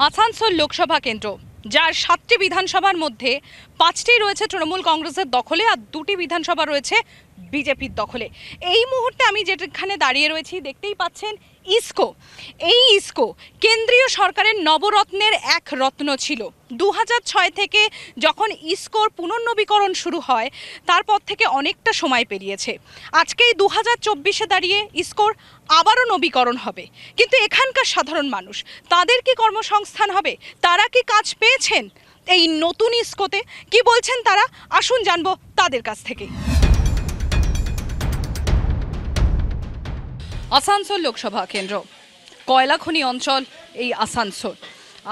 আসানসোল লোকসভা কেন্দ্র, যার 7টি বিধানসভার মধ্যে 5টি রয়েছে তৃণমূল কংগ্রেসের দখলে আর 2টি বিধানসভা রয়েছে বিজেপির দখলে। এই মুহূর্তে আমি যেখানে দাঁড়িয়ে রয়েছি দেখতেই পাচ্ছেন ইসকো। এই ইসকো কেন্দ্রীয় সরকারের নবরত্নের এক রত্ন ছিল। 2006 থেকে যখন ইসকোর পুনর্নবীকরণ শুরু হয় তারপর থেকে অনেকটা সময় পেরিয়েছে। আজকেই 2024-এ দাঁড়িয়ে ইসকোর আবারও নবীকরণ হবে, কিন্তু এখানকার সাধারণ মানুষ, তাদের কি কর্মসংস্থান হবে? তারা কি কাজ পেয়েছেন এই নতুন ইসকোতে? কি বলছেন তারা, আসুন জানবো তাদের কাছ থেকে। আসানসোল লোকসভা কেন্দ্র, কয়লা খনি অঞ্চল এই আসানসোল,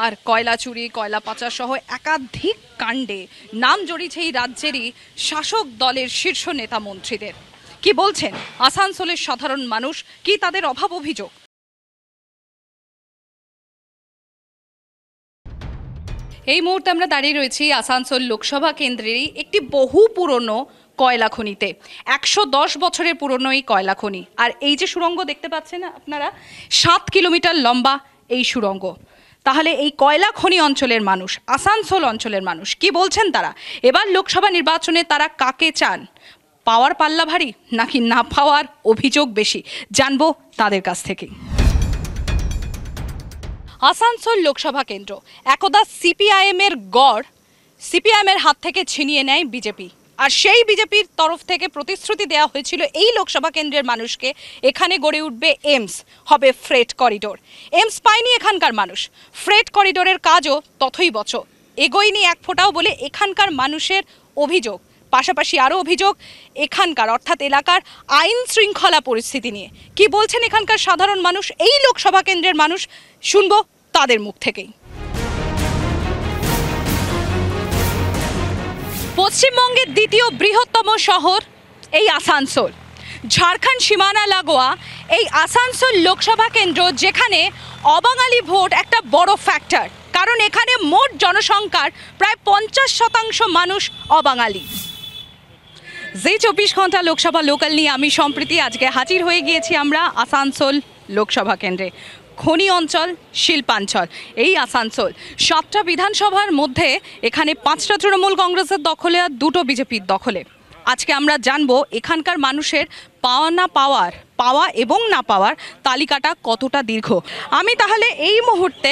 আর কয়লা চুরি, কয়লা পাচার সহ একাধিক কাণ্ডে নাম জড়িয়েছে এই রাজ্যেরই শাসক দলের শীর্ষ নেতা মন্ত্রীদের। কি বলছেন আসানসোলের সাধারণ মানুষ, কি তাদের অভাব অভিযোগ? এই মুহূর্তে আমরা দাঁড়িয়ে রয়েছি আসানসোল লোকসভা কেন্দ্রেরই একটি বহু পুরনো কয়লা খনিতে। 110 বছরের পুরনো এই কয়লা খনি, আর এই যে সুড়ঙ্গ দেখতে পাচ্ছেন আপনারা, 7 কিলোমিটার লম্বা এই সুড়ঙ্গ। তাহলে এই কয়লা খনি অঞ্চলের মানুষ, আসানসোল অঞ্চলের মানুষ কি বলছেন তারা? এবার লোকসভা নির্বাচনে তারা কাকে চান? পাওয়ার পাল্লা ভারী নাকি না পাওয়ার অভিযোগ বেশি? জানবো তাদের কাছ থেকে। আসানসোল লোকসভা কেন্দ্র একদা সিপিআইএমের গড়, সিপিআইএমের হাত থেকে ছিনিয়ে নেয় বিজেপি, আর সেই বিজেপির তরফ থেকে প্রতিশ্রুতি দেওয়া হয়েছিল এই লোকসভা কেন্দ্রের মানুষকে এখানে গড়ে উঠবে এইমস, হবে ফ্রেট করিডোর। এইমস পায়নি এখানকার মানুষ, ফ্রেট করিডোরের কাজও তথৈবচ এগোয়নি এক ফোঁটাও বলে এখানকার মানুষের অভিযোগ। পাশাপাশি আরও অভিযোগ এখানকার অর্থাৎ এলাকার আইন শৃঙ্খলা পরিস্থিতি নিয়ে। কি বলছেন এখানকার সাধারণ মানুষ, এই লোকসভা কেন্দ্রের মানুষ, শুনবো তাদের মুখ থেকেই। পশ্চিমবঙ্গের দ্বিতীয় বৃহত্তম শহর এই আসানসোল, ঝাড়খণ্ড সীমানা লাগোয়া এই আসানসোল লোকসভা কেন্দ্র, যেখানে অবাঙালি ভোট একটা বড় ফ্যাক্টর, কারণ এখানে মোট জনসংখ্যার প্রায় 50% মানুষ অবাঙালি। জি 24 ঘন্টা লোকসভা লোকাল নিয়ে আমি সম্প্রীতি আজকে হাজির হয়ে গিয়েছি আমরা আসানসোল লোকসভা কেন্দ্রে। খনি অঞ্চল, শিল্পাঞ্চল এই আসানসোল, 7টা বিধানসভার মধ্যে এখানে 5টা তৃণমূল কংগ্রেসের দখলে আর 2টো বিজেপির দখলে। আজকে আমরা জানবো এখানকার মানুষের পাওয়া এবং না পাওয়ার তালিকাটা কতটা দীর্ঘ। আমি তাহলে এই মুহূর্তে,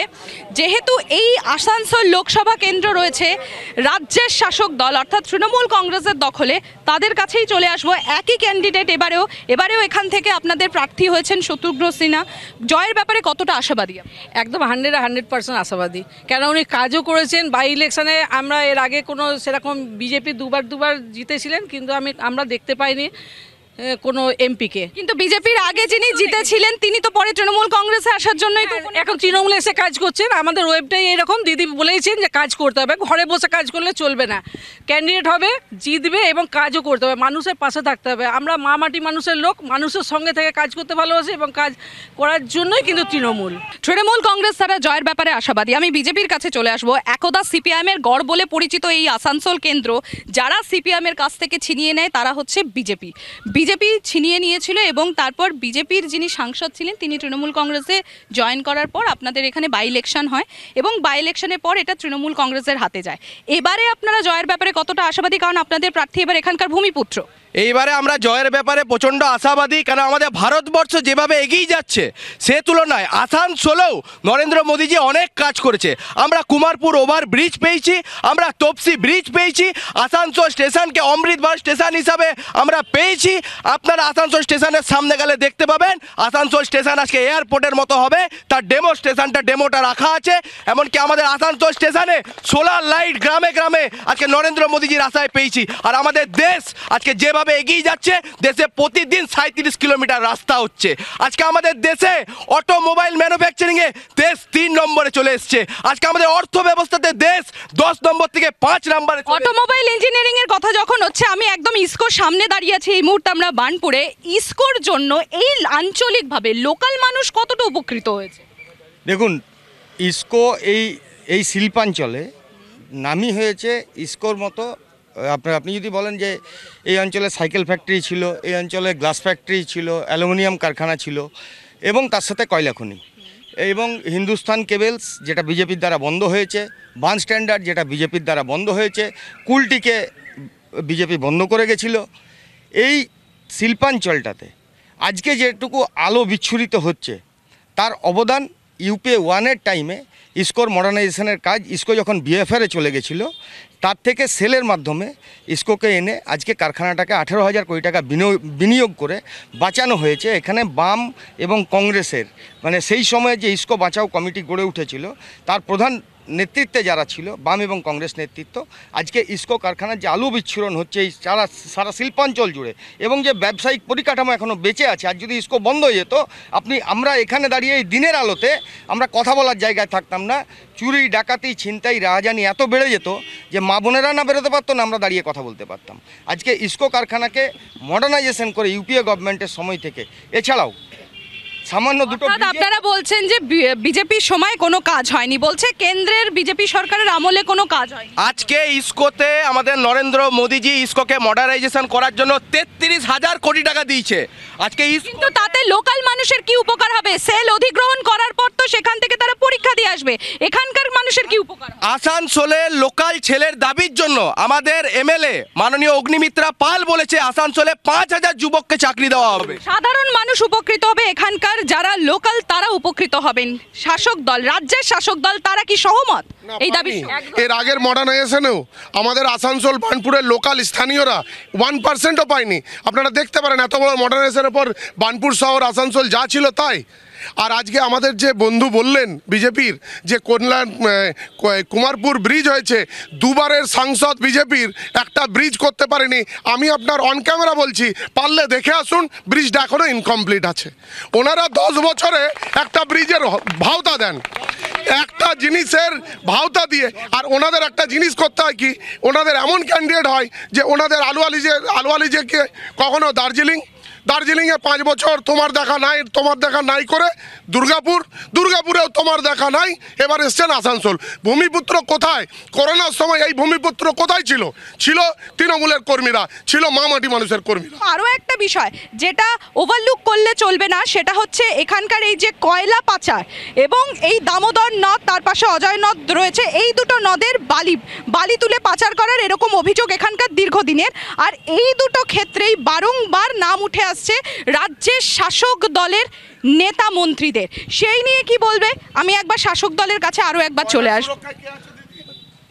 যেহেতু এই আসানসোল লোকসভা কেন্দ্র রয়েছে রাজ্যের শাসক দল অর্থাৎ তৃণমূল কংগ্রেসের দখলে, তাদের কাছেই চলে আসবো। একই ক্যান্ডিডেট এবারেও এখান থেকে আপনাদের প্রার্থী হয়েছেন শত্রুঘ্ন সিনহা। জয়ের ব্যাপারে কতটা আশাবাদী? একদম 100% আশাবাদী, কেন উনি কাজও করেছেন। বাই ইলেকশনে আমরা এর আগে কোনো সেরকম বিজেপি দুবার জিতেছিলেন, কিন্তু আমরা দেখতে পাইনি কোনো এমপিকে। কিন্তু বিজেপির আগে যিনি জিতেছিলেন তিনি তো পরে তৃণমূল কংগ্রেসে আসার জন্যই তো এখন তৃণমূলে এসে কাজ করছেন। আমাদের ওয়েবটাই এরকম, দিদি বলেইছেন যে কাজ করতে হবে, ঘরে বসে কাজ করলে চলবে না। ক্যান্ডিডেট হবে, জিতবে এবং কাজও করতে হবে, মানুষের পাশে থাকতে হবে। আমরা মাটি মানুষের লোক, মানুষের সঙ্গে থেকে কাজ করতে ভালোবাসি এবং কাজ করার জন্যই কিন্তু তৃণমূল কংগ্রেস তারা জয়ের ব্যাপারে আশাবাদী। আমি বিজেপির কাছে চলে আসবো। একদা সিপিআইএমের গড় বলে পরিচিত এই আসানসোল কেন্দ্র, যারা সিপিআইএমের কাছ থেকে ছিনিয়ে নেয় তারা হচ্ছে বিজেপি ছিনিয়ে নিয়েছিল, এবং তারপর বিজেপির যিনি সাংসদ ছিলেন তিনি তৃণমূল কংগ্রেসে জয়েন করার পর আপনাদের এখানে বাই ইলেকশন হয়, এবং বাই ইলেকশনের পর এটা তৃণমূল কংগ্রেসের হাতে যায়। এবারে আপনারা জয়ের ব্যাপারে কতটা আশাবাদী, কারণ আপনাদের প্রার্থী এবার এখানকার ভূমিপুত্র? এইবারে আমরা জয়ের ব্যাপারে প্রচণ্ড আশাবাদী, কারণ আমাদের ভারতবর্ষ যেভাবে এগিয়ে যাচ্ছে সে তুলনায় আসানসোলেও নরেন্দ্র মোদীজি অনেক কাজ করেছে। আমরা কুমারপুর ওভার ব্রিজ পেয়েছি, আমরা তপসি ব্রিজ পেয়েছি, আসানসোল স্টেশনকে অমৃতবার স্টেশন হিসাবে আমরা পেয়েছি। আপনারা আসানসোল স্টেশনের সামনে গেলে দেখতে পাবেন আসানসোল স্টেশন আজকে এয়ারপোর্টের মতো হবে, তার ডেমোটা রাখা আছে। এমনকি আমাদের আসানসোল স্টেশনে সোলার লাইট গ্রামে গ্রামে আজকে নরেন্দ্র মোদীজির আশায় পেয়েছি। আর আমাদের দেশ আজকে যেভাবে এগিয়ে যাচ্ছে, দেশে প্রতিদিন 37 কিলোমিটার রাস্তা হচ্ছে। আজকে আমাদের দেশে অটোমোবাইল ম্যানুফ্যাকচারিং এ দেশ 3 নম্বরে চলে এসছে। আজকে আমাদের অর্থ ব্যবস্থাতে দেশ 10 নম্বর থেকে 5 নম্বরে। অটোমোবাইল ইঞ্জিনিয়ারিং এর কথা যখন হচ্ছে, আমি একদম ইসকোর সামনে দাঁড়িয়ে আছি এই মুহূর্তে আমরা বানপুরে। ইসকোর জন্য এই আঞ্চলিকভাবে লোকাল মানুষ কতটা উপকৃত হয়েছে? দেখুন, ইসকো এই শিল্পাঞ্চলে নামই হয়েছে ইসকোর মতো। আপনি যদি বলেন যে এই অঞ্চলে সাইকেল ফ্যাক্টরি ছিল, এই অঞ্চলে গ্লাস ফ্যাক্টরি ছিল, অ্যালুমিনিয়াম কারখানা ছিল, এবং তার সাথে কয়লা খনি, এবং হিন্দুস্তান কেবলস যেটা বিজেপির দ্বারা বন্ধ হয়েছে, বান স্ট্যান্ডার্ড যেটা বিজেপির দ্বারা বন্ধ হয়েছে, কুলটিকে বিজেপি বন্ধ করে গেছিল। এই শিল্পাঞ্চলটাতে আজকে যেটুকু আলো বিচ্ছুরিত হচ্ছে তার অবদান ইউপিএ 1-এর টাইমে ইসকোর মডার্নাইজেশনের কাজ, ইসকো যখন বিএফআরে চলে গেছিলো তার থেকে সেলের মাধ্যমে ইসকোকে এনে আজকে কারখানাটাকে 18,000 কোটি টাকা বিনিয়োগ করে বাঁচানো হয়েছে। এখানে বাম এবং কংগ্রেসের মানে সেই সময়ে যে ইসকো বাঁচাও কমিটি গড়ে উঠেছিল তার প্রধান নেতৃত্বে যারা ছিল বাম এবং কংগ্রেস নেতৃত্ব, আজকে ইসকো কারখানার যে আলু বিচ্ছুরণ হচ্ছে এই সারা শিল্পাঞ্চল জুড়ে এবং যে ব্যবসায়িক পরিকাঠামো এখনও বেঁচে আছে, আর যদি ইসকো বন্ধ হয়ে যেত আমরা এখানে দাঁড়িয়ে এই দিনের আলোতে আমরা কথা বলার জায়গায় থাকতাম না। চুরি, ডাকাতি, ছিনতাই, রাহাজানি এত বেড়ে যেত যে মা বোনেরা না বেরোতে পারতো না আমরা দাঁড়িয়ে কথা বলতে পারতাম। আজকে ইসকো কারখানাকে মডার্নাইজেশন করে ইউপিএ গভর্নমেন্টের সময় থেকে, এছাড়াও সামান্য দুটো আপনারা বলছেন যে বিজেপির সময় কোনো কাজ হয়নি, বলছে কেন্দ্রের বিজেপি সরকারের আমলে কোনো কাজ হয়নি। আজকে ইসকোতে আমাদের নরেন্দ্র মোদীজি ইসকোকে মডার্নাইজেশন করার জন্য 33,000 কোটি টাকা দিয়েছে। আজকে কিন্তু তাতে লোকাল মানুষের কি উপকার হবে? সেল অধিগ্রহণ করার পর তো সেখান থেকে তারা পরীক্ষা দিয়ে আসবে, এখানকার মানুষের কি উপকার হবে? আসানসোলে লোকাল ছেলের দাবির জন্য আমাদের এমএলএ মাননীয় অগ্নিমিত্রা পাল বলেছে আসানসোলে 5,000 যুবককে চাকরি দেওয়া হবে। সাধারণ মানুষ উপকৃত হবে, এখানকার যারা লোকাল তারা উপকৃত হবেন। শাসক দল, রাজ্যের শাসক দল তারা কি সহমত এই দাবি? এর আগের মডার্নাইজেশনেও আমাদের আসানসোল বার্নপুরের লোকাল স্থানীয়রা 1%ও পায়নি। আপনারা দেখতে পারেন এত বড় মডার্নাইজেশনের পর বার্নপুর শহর আসানসোল যা ছিল তাই। আর আজকে আমাদের যে বন্ধু বললেন বিজেপির যে কল্যাণ কুমারপুর ব্রিজ হয়েছে, দুবারের সাংসদ বিজেপির একটা ব্রিজ করতে পারেনি। আমি আপনার অন ক্যামেরা বলছি, পারলে দেখে আসুন ব্রিজটা এখনও ইনকমপ্লিট আছে। ওনারা 10 বছরে একটা ব্রিজের ভাওতা দেন, একটা জিনিসের ভাওতা দিয়ে। আর ওনাদের একটা জিনিস করতে হয় কি, ওনাদের এমন ক্যান্ডিডেট হয় যে ওনাদের আলুয়ালিজেকে কখনো দার্জিলিংয়ে 5 বছর তোমার দেখা নাই করে দুর্গাপুরেও তোমার দেখা নাই, এবার এসছেন আসানসোল। ভূমিপুত্র কোথায়? করোনার সময় এই ভূমিপুত্র কোথায় ছিল তৃণমূলের কর্মীরা, ছিল মামাটি মানুষের কর্মীরা। আরও একটা বিষয় যেটা ওভারলুক করলে চলবে না, সেটা হচ্ছে এখানকার এই যে কয়লা পাচার এবং এই দামোদর নদ, তার পাশে অজয় নদ রয়েছে, এই দুটো নদের বালি তুলে পাচার করার এরকম অভিযোগ এখানকার দীর্ঘদিনের। আর এই দুটো ক্ষেত্রেই বারংবার নাম উঠে আসছে রাজ্যের শাসক দলের নেতা মন্ত্রীদের। সেই নিয়ে কি বলবে? আমি একবার শাসক দলের কাছে আরও একবার চলে আসবো।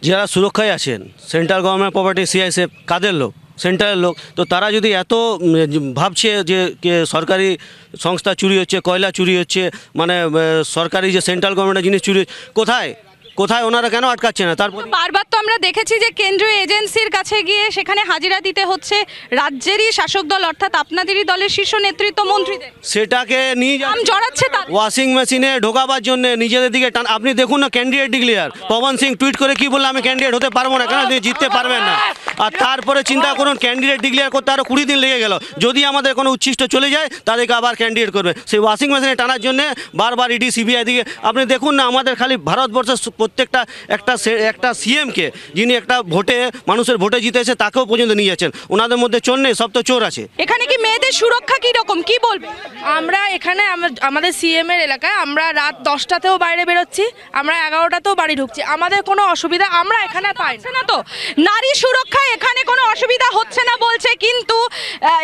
যারা সুরক্ষায় আছেন, সেন্ট্রাল গভর্নমেন্ট প্রপার্টি সিআইএসএফ কাদের লোক? সেন্ট্রালের লোক। তো তারা যদি এত ভাবছে যে সরকারি সংস্থা চুরি হচ্ছে, কয়লা চুরি হচ্ছে, মানে সরকারি যে সেন্ট্রাল গভর্নমেন্টের জিনিস চুরি, কোথায় ওনারা কেন আটকাচ্ছে না? তারপর বারবার তো আমরা দেখেছি যে কেন্দ্রীয় এজেন্সির কাছে গিয়ে সেখানে হাজিরা দিতে হচ্ছে রাজ্যেরই শাসক দল অর্থাৎ আপনাদেরই দলের শীর্ষ নেতৃত্ব মন্ত্রীদের। সেটাকে নিয়ে জড়াচ্ছে ওয়াশিং মেশিনে ঢোকাবার জন্য নিজেদের দিকে টান। আপনি দেখুন না, candidate declare Pawan Singh tweet করে কি বললো, আমি ক্যান্ডিডেট হতে পারবো না, কেন আপনি জিততে পারবেন না। আর তারপরে চিন্তা করুন, ক্যান্ডিডেট ডিক্লেয়ার করতে আরও 20 দিন লেগে গেল। যদি আমাদের কোনো উচ্ছিষ্ট চলে যায় তাদেরকে আবার ক্যান্ডিডেট করবে। সেই ওয়াশিং মেশিনে টানার জন্য বারবার ইডি সিবিআই দিকে। আপনি দেখুন না, আমাদের খালি ভারতবর্ষের প্রত্যেকটা একটা সিএমকে যিনি একটা ভোটে মানুষের ভোটে জিতেছে তাকেও পর্যন্ত নিয়ে যাচ্ছেন। ওনাদের মধ্যে চোর নেই, সব তো চোর আছে। এখানে কি মেয়েদের সুরক্ষা কি রকম, কি বলবে? আমরা এখানে আমাদের সিএম এর এলাকায় আমরা রাত 10টাতেও বাইরে বেরোচ্ছি, আমরা 11টাতেও বাড়ি ঢুকছি, আমাদের কোনো অসুবিধা আমরা এখানে পাই না। তো নারী সুরক্ষা এখানে কোনো অসুবিধা হচ্ছে না বলছে, কিন্তু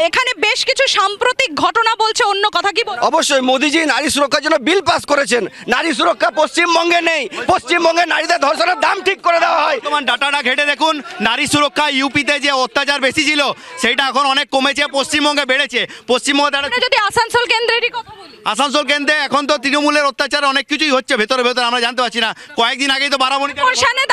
এখানে বেশ কিছু সাম্প্রতিক ঘটনা বলছে অন্য কথা। কি বলবো? অবশ্যই মোদিজি নারী সুরক্ষার জন্য বিল পাস করেছেন। নারী সুরক্ষা পশ্চিমবঙ্গে নেই। পশ্চিমবঙ্গে নারীদের ধর্ষণের দাম ঠিক করে দেওয়া হয়। তোমার ডাটাটা ঘেটে দেখুন, নারী সুরক্ষা ইউপিতে যে অত্যাচার বেশি ছিল সেটা এখন অনেক কমেছে, পশ্চিমবঙ্গে বেড়েছে। পশ্চিমবঙ্গে যদি আসানসোল কেন্দ্রেরই কথা বলি, আসানসোল কেন্দ্রে এখন তো তৃণমূলের অত্যাচার অনেক কিছুই হচ্ছে ভেতরে আমরা জানতে পারছি না। কয়েকদিন আগেই তো বারাবণীতে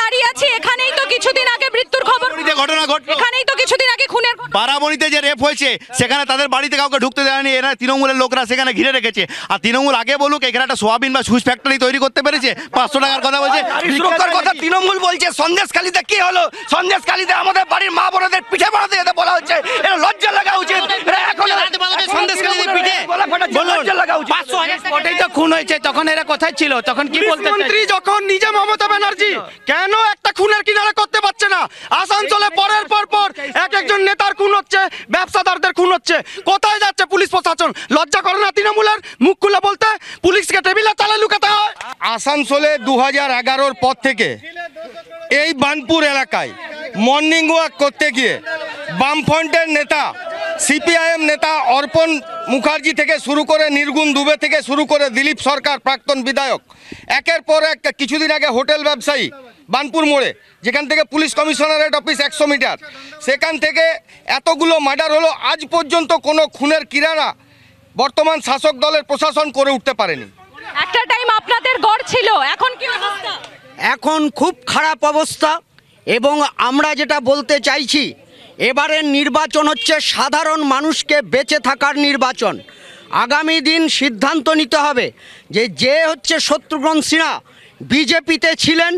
দাঁড়িয়ে আছি, এখানেই তো কিছুদিন আগে মৃত্যুর খবর, ঘটনা ঘটলো, এখানেই তো কিছুদিন আগে খুনের। বারাবণীতে যে রেপ হয়েছে সেখানে তাদের বাড়িতে কাউকে ঢুকতে দেয়নি, এরা তৃণমূলের লোকরা সেখানে ঘিরে রেখেছে। আর তৃণমূল আগে বলুক এখানে একটা সোয়াবিন বা সুইচ ফ্যাক্টরি তৈরি করতে পেরেছে, 500 টাকার কথা বলছে। সুরক্ষার কথা তৃণমূল বলছে, সন্দেশখালীতে কি হলো? সন্দেশখালীতে আমাদের বাড়ির মা বোনদের পিঠে বানাতে যেতে বলা হচ্ছে, এটা লজ্জা লাগা উচিত। এখন সন্দেশখালীতে পিঠে লজ্জা লাগা উচিত। স্পটেই তো খুন হয়েছে, তখন এরা কোথায় ছিল? তখন কি বলতে মন্ত্রী যখন নিজে মমতা ব্যানার্জি কেন একটা খুনের কিনারা করতে পারছে না? আসানসোলে পরের পর এক একজন নেতার খুন হচ্ছে, ব্যবসাদারদের খুন হচ্ছে, কোথায় যাচ্ছে পুলিশ প্রশাসন? লজ্জা করে না তৃণমূলের মুখ খুলে বলতে? পুলিশকে টেবিলে তালে লুকাতে হয়। আসানসোলে 2011-র পর থেকে এই বানপুর এলাকায় মর্নিং ওয়াক করতে গিয়ে বামফ্রন্টের নেতা, সিপিআইএম নেতা অর্পণ মুখার্জি থেকে শুরু করে নির্গুণ দুবে থেকে শুরু করে দিলীপ সরকার প্রাক্তন বিধায়ক, একের পর এক কিছুদিন আগে হোটেল ব্যবসায়ী বানপুর মোড়ে, যেখান থেকে পুলিশ কমিশনারেট অফিস 100 মিটার, সেখান থেকে এতগুলো মার্ডার হলো, আজ পর্যন্ত কোনো খুনের কিনারা বর্তমান শাসক দলের প্রশাসন করে উঠতে পারেনি। একটা টাইম আপনাদের গড় ছিল, এখন কি অবস্থা? এখন খুব খারাপ অবস্থা। এবং আমরা যেটা বলতে চাইছি, এবারের নির্বাচন হচ্ছে সাধারণ মানুষকে বেঁচে থাকার নির্বাচন। আগামী দিন সিদ্ধান্ত নিতে হবে যে হচ্ছে শত্রুঘ্ন সিনহা বিজেপিতে ছিলেন,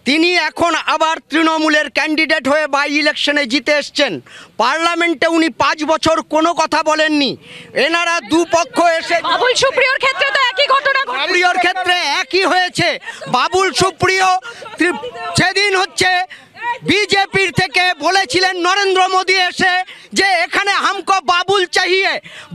তিনি এখন আবার তৃণমূলের ক্যান্ডিডেট হয়ে বাই ইলেকশনে জিতে এসছেন। পার্লামেন্টে উনি 5 বছর কোনো কথা বলেননি। এনারা দুপক্ষ এসে বাবুল সুপ্রিয়র ক্ষেত্রে তো একই ঘটনা সুপ্রিয়র ক্ষেত্রে একই হয়েছে। বাবুল সুপ্রিয় সেদিন হচ্ছে বিজেপির থেকে বলেছিলেন নরেন্দ্র মোদী এসে যে এখানে হামকো বাবুল চাহিয়ে,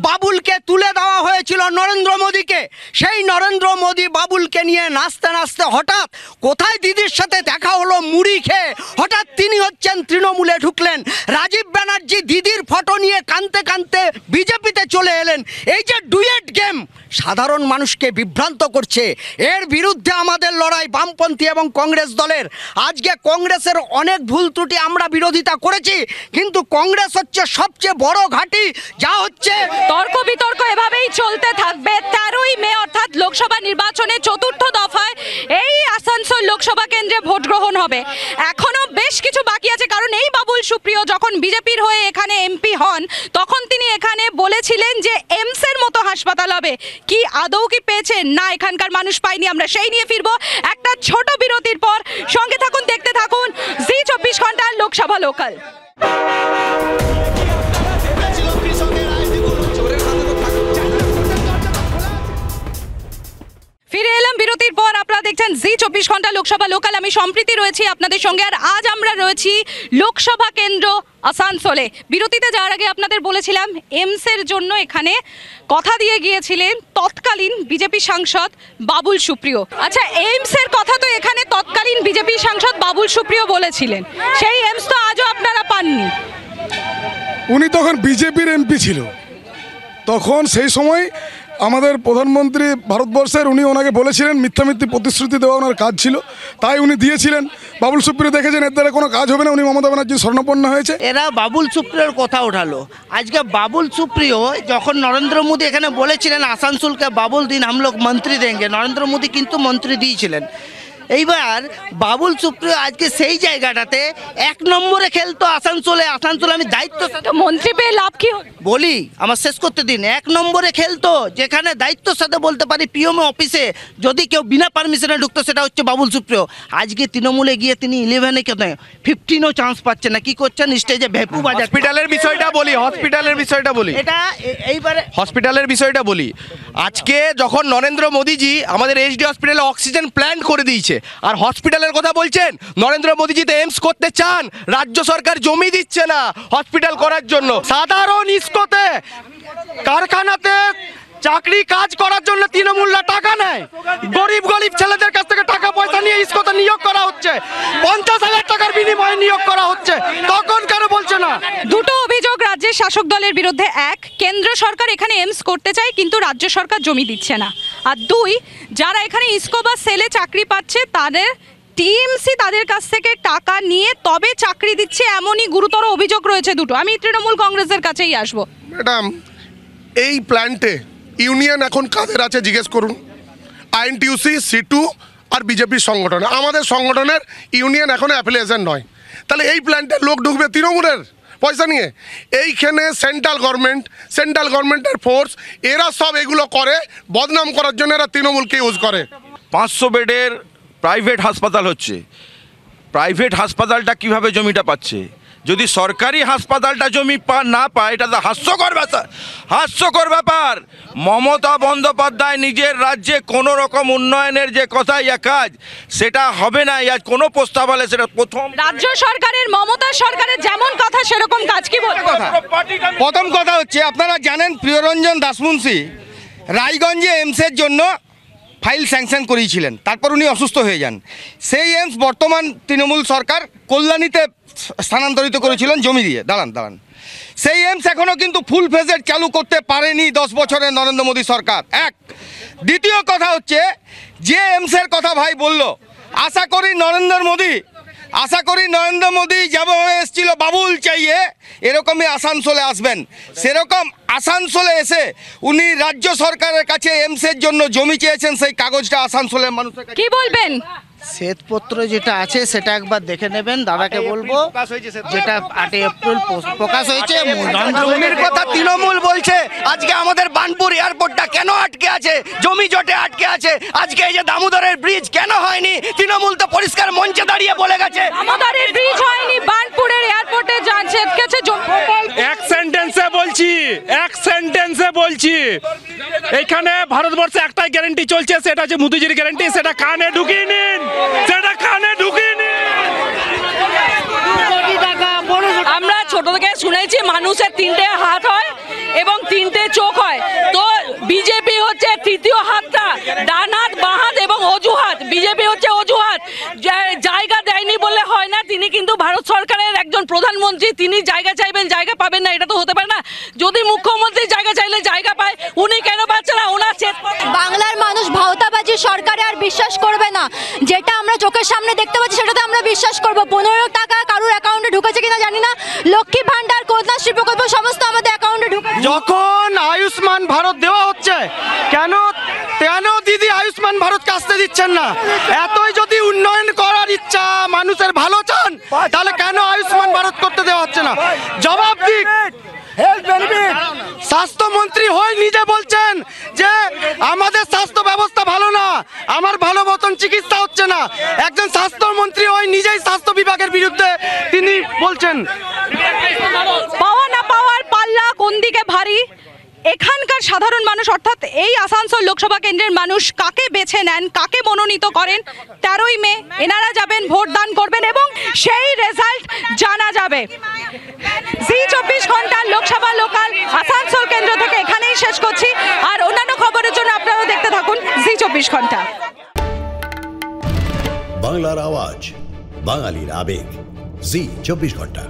বাবুলকে তুলে দেওয়া হয়েছিল নরেন্দ্র মোদীকে। সেই নরেন্দ্র মোদী বাবুলকে নিয়ে নাচতে নাচতে হঠাৎ কোথায় দিদির সাথে দেখা হলো মুড়ি খেয়ে, হঠাৎ তিনি হচ্ছেন তৃণমূলে ঢুকলেন। রাজীব ব্যানার্জি দিদির ফটো নিয়ে কাঁদতে কাঁদতে বিজেপিতে চলে এলেন। এই যে ডুয়েট গেম সাধারণ মানুষকে বিভ্রান্ত করছে, এর বিরুদ্ধে আমাদের লড়াই বামপন্থী এবং কংগ্রেস দলের। আজকে কংগ্রেসের অনেক ভুল ত্রুটি আমরা বিরোধিতা করেছি, কিন্তু কংগ্রেস হচ্ছে সবচেয়ে বড় ঘাঁটি। যা হচ্ছে তর্ক বিতর্ক এভাবেই চলতে থাকবে। 13ই মে অর্থাৎ লোকসভা নির্বাচনে 4র্থ দফায় এই আসানসোল লোকসভা কেন্দ্রে ভোট গ্রহণ হবে। এখনো বেশ কিছু বাকি আছে, কারণ এই বাবুল সুপ্রিয় যখন বিজেপির হয়ে এখানে এমপি হন, তখন তিনি এখানে বলেছিলেন যে এমসের মতো হাসপাতাল হবে। কি আদৌ কি পেয়েছেন? না, এখানকার মানুষ পায়নি। আমরা সেই নিয়ে ফিরবো একটা ছোট বিরতির পর। সঙ্গে থাকুন, দেখতে থাকুন জি 24 ঘন্টা লোকসভা লোকাল। ফিরে এলাম বিরতির পর। আপনারা দেখছেন জি 24 ঘন্টা লোকসভা লোকাল। আমি সম্প্রীতি রয়েছি আপনাদের সঙ্গে, আর আজ আমরা রয়েছি লোকসভা কেন্দ্র আসানসোলে। বিরতিতে যাওয়ার আগে আপনাদের বলেছিলাম এমসের জন্য এখানে কথা দিয়ে গিয়েছিলেন তৎকালীন বিজেপি সাংসদ বাবুল সুপ্রিয়। আচ্ছা, এমসের কথা তো এখানে তৎকালীন বিজেপি সাংসদ বাবুল সুপ্রিয় বলেছিলেন, সেই এমস তো আজও আপনারা পাননি। উনি তখন বিজেপির এমপি ছিল, তখন সেই সময় আমাদের প্রধানমন্ত্রী ভারতবর্ষের, উনি ওনাকে বলেছিলেন, মিথ্যামিথ্যি প্রতিশ্রুতি দেওয়া ওনার কাজ ছিল, তাই উনি দিয়েছিলেন। বাবুল সুপ্রিয় দেখেছেন এর দ্বারা কোনো কাজ হবে না, উনি মমতা ব্যানার্জির স্বর্ণপন্ন হয়েছে। এরা বাবুল সুপ্রিয়র কথা ওঠালো। আজকে বাবুল সুপ্রিয় যখন নরেন্দ্র মোদী এখানে বলেছিলেন আসানসোলকে বাবুল দিন हम लोग मंत्री देंगे, নরেন্দ্র মোদী কিন্তু মন্ত্রী দিয়েছিলেন। এইবার বাবুল সুপ্রিয় আজকে সেই জায়গাটাতে 1 নম্বরে খেলতো আসানসোলে। আসানসোলে আমি দায়িত্ব মন্ত্রী পেয়ে লাভ কি হলো বলি, আমার শেষ করতে দিন। 1 নম্বরে খেলতো, যেখানে দায়িত্বর সাথে বলতে পারি পিএমও অফিসে যদি কেউ বিনা পারমিশনে ঢুকতো, সেটা হচ্ছে বাবুল সুপ্রিয়। আজকে তৃণমূলে গিয়ে তিনি 11-এ কেন 15ও চান্স পাচ্ছেন না। কি করছেন? স্টেজে ভেপু বাজার। হসপিটালের বিষয়টা বলি এটা এইবারে হসপিটালের বিষয়টা বলি। আজকে যখন নরেন্দ্র মোদীজি আমাদের এইচডি হসপিটালে অক্সিজেন প্ল্যান্ট করে দিয়েছে, আর হসপিটালের কথা বলছেন, নরেন্দ্র মোদীজি তো এমস করতে চান, রাজ্য সরকার জমি দিচ্ছে না হসপিটাল করার জন্য। সাধারণ ইস্কোতে কারখানাতে চাকরি কাজ করার জন্য তৃণমূলরা টাকা নেয়, গরিব ছেলেদের কাছ থেকে টাকা পয়সা নিয়ে ইস্কোতে নিয়োগ করা হচ্ছে, 50,000 টাকার বিনিময়ে নিয়োগ করা হচ্ছে, তখন কেন বলছে না? দুটো অভিযোগ রাজ্যের শাসক দলের বিরুদ্ধে। 1, কেন্দ্র সরকার এখানে এমস করতে চায় কিন্তু রাজ্য সরকার জমি দিচ্ছে না। আর 2, যারা এখানে ইস্কো বা সেলে চাকরি পাচ্ছে তাদের টিএমসি তাদের কাছ থেকে টাকা নিয়ে তবে চাকরি দিচ্ছে, এমনই গুরুতর অভিযোগ রয়েছে দুটো। আমি তৃণমূল কংগ্রেসের কাছেই আসবো। ম্যাডাম, এই প্ল্যান্টে ইউনিয়ন এখন কাদের আছে জিজ্ঞেস করুন। আইএনটিইউসি, সিটু আর বিজেপির সংগঠন। আমাদের সংগঠনের ইউনিয়ন এখনো অ্যাফিলিয়েশন নয়। তাহলে এই প্ল্যান্টে লোক ঢুকবে তৃণমূলের পয়সা নিয়ে। এইখানে সেন্ট্রাল গভর্নমেন্টের ফোর্স, এরা সব এগুলো করে বদনাম করার জন্য, এরা তৃণমূলকে ইউজ করে। 500 বেডের প্রাইভেট হাসপাতাল হচ্ছে, প্রাইভেট হাসপাতালটা কিভাবে জমিটা পাচ্ছে? যদি সরকারি হাসপাতালটা জমি না পায়, এটা তো হাস্যকর ব্যাপার। মমতা বন্দ্যোপাধ্যায় নিজের রাজ্যে কোনো রকম উন্নয়নের যে কথা ইয়া কাজ, সেটা হবে না। আজ কোনো প্রস্তাব হলে সেটা প্রথম রাজ্য সরকারের, মমতা সরকারের যেমন কথা সেরকম কাজ। কি বলবো? প্রথম কথা হচ্ছে, আপনারা জানেন প্রিয়রঞ্জন দাসমুন্সি রায়গঞ্জে এমসের জন্য ফাইল স্যাংশন করিয়েছিলেন, তারপর উনি অসুস্থ হয়ে যান। সেই এমস বর্তমান তৃণমূল সরকার কল্যাণীতে স্থানান্তরিত করেছিলেন জমি দিয়ে। দাঁড়ান, সেই এমস এখনও কিন্তু ফুল ফেজেড চালু করতে পারেনি 10 বছরের নরেন্দ্র মোদী সরকার। এক, দ্বিতীয় কথা হচ্ছে, যে এমসের কথা ভাই বলল, আশা করি নরেন্দ্র মোদী যেভাবে এসেছিল বাবুল চাইয়ে, এরকমই আসানসোলে আসবেন। সেরকম আসানসোলে এসে উনি রাজ্য সরকারের কাছে এমসের জন্য জমি চেয়েছেন, সেই কাগজটা আসানসোলের মানুষের কাছে কি বলবেন? শ্বেতপত্র যেটা আছে সেটা একবার দেখে নেবেন। দাদাকে বলবো, যেটা 8 এপ্রিল প্রকাশ হয়েছে। জমির কথা তৃণমূল বলছে, আজকে আমাদের বার্নপুর এয়ারপোর্টটা কেন আটকে আছে? জমি জটে আটকে আছে। আজকে এই যে দামোদরের ব্রিজ কেন হয়নি? তৃণমূল তো পরিষ্কার মঞ্চে দাঁড়িয়ে বলে গেছে দামোদরের ব্রিজ হয়নি, বার্নপুরের এয়ারপোর্টে আটকেছে। এক সেন্টেন্সে বলছি, এখানে ভারতবর্ষে একটাই গ্যারান্টি চলছে, সেটা হচ্ছে মোদিজির গ্যারান্টি। সেটা কানে ঢুকিয়ে নিন, আমরা ছোট থেকে শুনেছি মানুষের 3টে হাত হয় এবং 3টে চোখ হয়। তো বিজেপি হচ্ছে তৃতীয় হাতটা, ডান হাত, বাঁ হাত এবং অজুহাত। বিজেপি হচ্ছে অজুহাত। জায়গা দেয়নি বললে হয় না। তিনি কিন্তু ভারত সরকারের একজন প্রধানমন্ত্রী, তিনি জায়গা চাইবেন, জায়গা পাবেন না, এটা তো হতে পারে না। যদি মুখ্যমন্ত্রী জায়গা চাইলে জায়গা পায়, উনি কেন পাচ্ছে না? ওনার বাংলার মানুষ ভাওতাবাজি সরকারে আর বিশ্বাস করবে না। যেটা আমরা চোখের সামনে দেখতে পাচ্ছি সেটাতে আমরা বিশ্বাস করব। 15 টাকা কারোর অ্যাকাউন্টে ঢুকেছে কিনা জানি না, লক্ষ্মী ভান্ডার, কন্যাশ্রী প্রকল্প সমস্ত আমাদের অ্যাকাউন্টে ঢুকেছে। যখন আয়ুষ্মান ভারত দেওয়া হচ্ছে, কেন দিদি আয়ুষ্মান ভারতকে আসতে দিচ্ছেন না? এতই যদি উন্নয়ন করার ইচ্ছা, মানুষের ভালো চান, তাহলে কেন আয়ুষ্মান ভারত করতে দেওয়া হচ্ছে না? জবাব দিক। স্বাস্থ্যমন্ত্রী হয়ে নিজে বলছেন যে আমাদের স্বাস্থ্য ব্যবস্থা ভালো না, আমার ভালো মতন চিকিৎসা হচ্ছে না। একজন স্বাস্থ্যমন্ত্রী হয়ে নিজেই স্বাস্থ্য বিভাগের বিরুদ্ধে তিনি বলছেন। পাওয়া না পাওয়ার পাল্লা কোন দিকে ভারী? এখানকার সাধারণ মানুষ, অর্থাৎ এই আসানসোল লোকসভা কেন্দ্রের মানুষ কাকে বেছে নেন, কাকে মনোনীত করেন, 13ই মে এনারা যাবেন, ভোট দান করবেন এবং সেই রেজাল্ট জানা যাবে। জি24 ঘন্টা লোকসভা লোকাল আসানসোল কেন্দ্র থেকে এখানেই শেষ করছি। আর অন্যান্য খবরের জন্য আপনারাও দেখতে থাকুন জি24 ঘন্টা। বাংলার আওয়াজ, বাঙালির আবেগ, জি24 ঘন্টা।